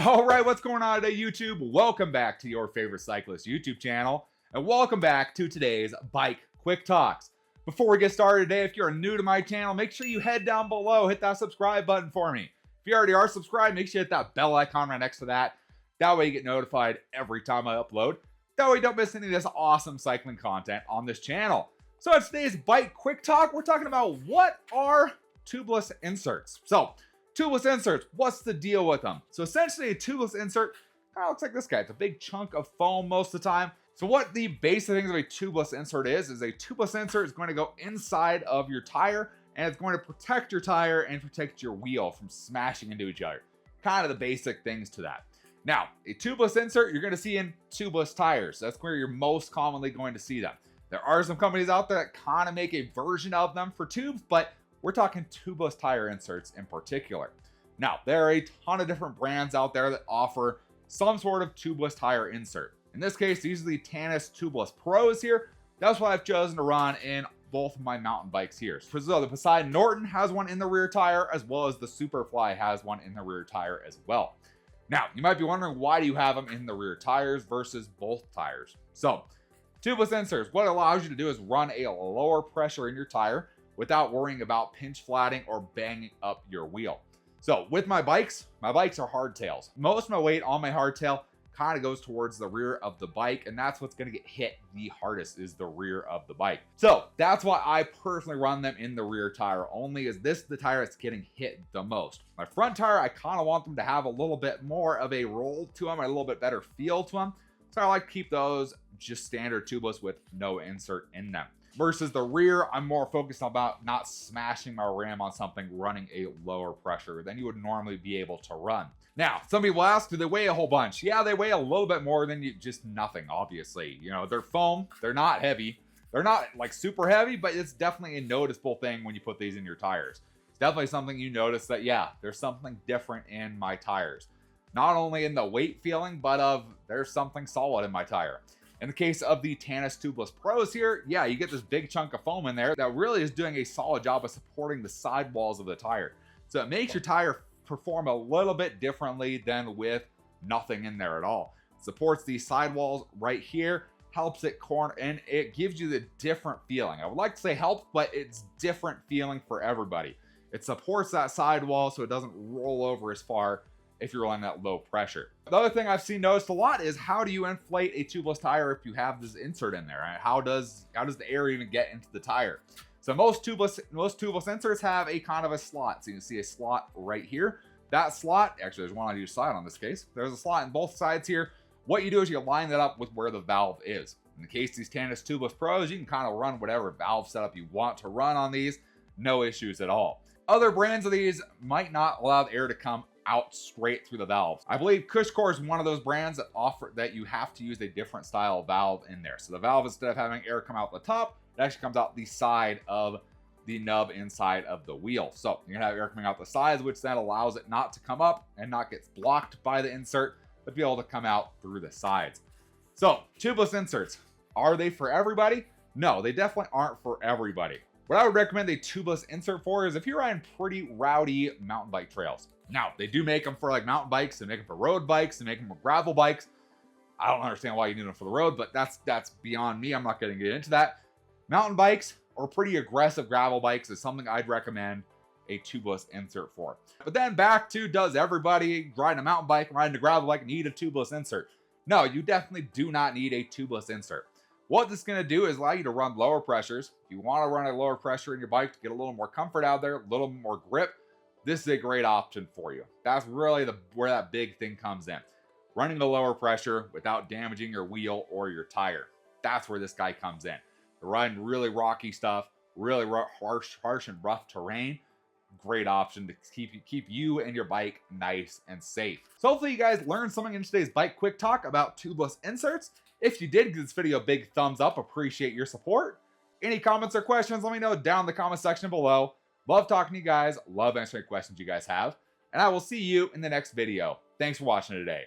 All right, what's going on today, YouTube? Welcome back to your favorite cyclist YouTube channel, and welcome back to today's Bike Quick Talks. Before we get started today, if you're new to my channel, make sure you head down below, hit that subscribe button for me. If you already are subscribed, make sure you hit that bell icon right next to that. That way you get notified every time I upload. That way you don't miss any of this awesome cycling content on this channel. So in today's Bike Quick Talk, we're talking about what are tubeless inserts. So tubeless inserts, what's the deal with them? So essentially a tubeless insert kind of looks like this guy. It's a big chunk of foam most of the time. So what the basic things of a tubeless insert is a tubeless insert is going to go inside of your tire, and it's going to protect your tire and protect your wheel from smashing into each other. Kind of the basic things to that. Now, a tubeless insert you're going to see in tubeless tires. That's where you're most commonly going to see them. There are some companies out there that kind of make a version of them for tubes, but we're talking tubeless tire inserts in particular. Now, there are a ton of different brands out there that offer some sort of tubeless tire insert. In this case, these are the Tannis Tubeless Pros here. That's what I've chosen to run in both of my mountain bikes here. So the Poseidon Norton has one in the rear tire, as well as the Superfly has one in the rear tire as well. Now, you might be wondering, why do you have them in the rear tires versus both tires? So, tubeless inserts, what it allows you to do is run a lower pressure in your tire without worrying about pinch flatting or banging up your wheel. So with my bikes are hardtails. Most of my weight on my hardtail kind of goes towards the rear of the bike, and that's what's going to get hit the hardest, is the rear of the bike. So that's why I personally run them in the rear tire only, is this the tire that's getting hit the most. My front tire, I kind of want them to have a little bit more of a roll to them, a little bit better feel to them. So I like to keep those just standard tubeless with no insert in them. Versus the rear, I'm more focused about not smashing my rim on something running a lower pressure than you would normally be able to run. Now, some people ask, do they weigh a whole bunch? Yeah, they weigh a little bit more than just nothing, obviously. You know, they're foam, they're not heavy. They're not like super heavy, but it's definitely a noticeable thing when you put these in your tires. It's definitely something you notice that, yeah, there's something different in my tires. Not only in the weight feeling, but there's something solid in my tire. In the case of the Tannis Tubeless Pros here, yeah, you get this big chunk of foam in there that really is doing a solid job of supporting the sidewalls of the tire. So it makes your tire perform a little bit differently than with nothing in there at all. It supports these sidewalls right here, helps it corner, and it gives you the different feeling. I would like to say helps, but it's different feeling for everybody. It supports that sidewall so it doesn't roll over as far if you're on that low pressure. The other thing I've seen noticed a lot is, how do you inflate a tubeless tire if you have this insert in there? How does the air even get into the tire? So most tubeless inserts have a kind of a slot. So you can see a slot right here. That slot, actually there's one on each side on this case. There's a slot in both sides here. What you do is you line that up with where the valve is. In the case of these Tannis Tubeless Pros, you can kind of run whatever valve setup you want to run on these. No issues at all. Other brands of these might not allow the air to come out straight through the valve. I believe Cushcore is one of those brands that offer that you have to use a different style valve in there. So the valve, instead of having air come out the top, it actually comes out the side of the nub inside of the wheel. So you're gonna have air coming out the sides, which then allows it not to come up and not get blocked by the insert, but be able to come out through the sides. So tubeless inserts, are they for everybody? No, they definitely aren't for everybody. What I would recommend a tubeless insert for is if you're riding pretty rowdy mountain bike trails. Now, they do make them for like mountain bikes, they make them for road bikes, they make them for gravel bikes. I don't understand why you need them for the road, but that's beyond me. I'm not going to get into that. Mountain bikes or pretty aggressive gravel bikes is something I'd recommend a tubeless insert for. But then back to, does everybody riding a mountain bike and riding a gravel bike need a tubeless insert? No, you definitely do not need a tubeless insert. What this is going to do is allow you to run lower pressures. If you want to run a lower pressure in your bike to get a little more comfort out there, a little more grip, this is a great option for you. That's really where that big thing comes in. Running the lower pressure without damaging your wheel or your tire. That's where this guy comes in. Running really rocky stuff, really harsh and rough terrain. Great option to keep you and your bike nice and safe. So hopefully you guys learned something in today's Bike Quick Talk about tubeless inserts. If you did, give this video a big thumbs up. Appreciate your support. Any comments or questions, let me know down in the comment section below. Love talking to you guys. Love answering questions you guys have. And I will see you in the next video. Thanks for watching today.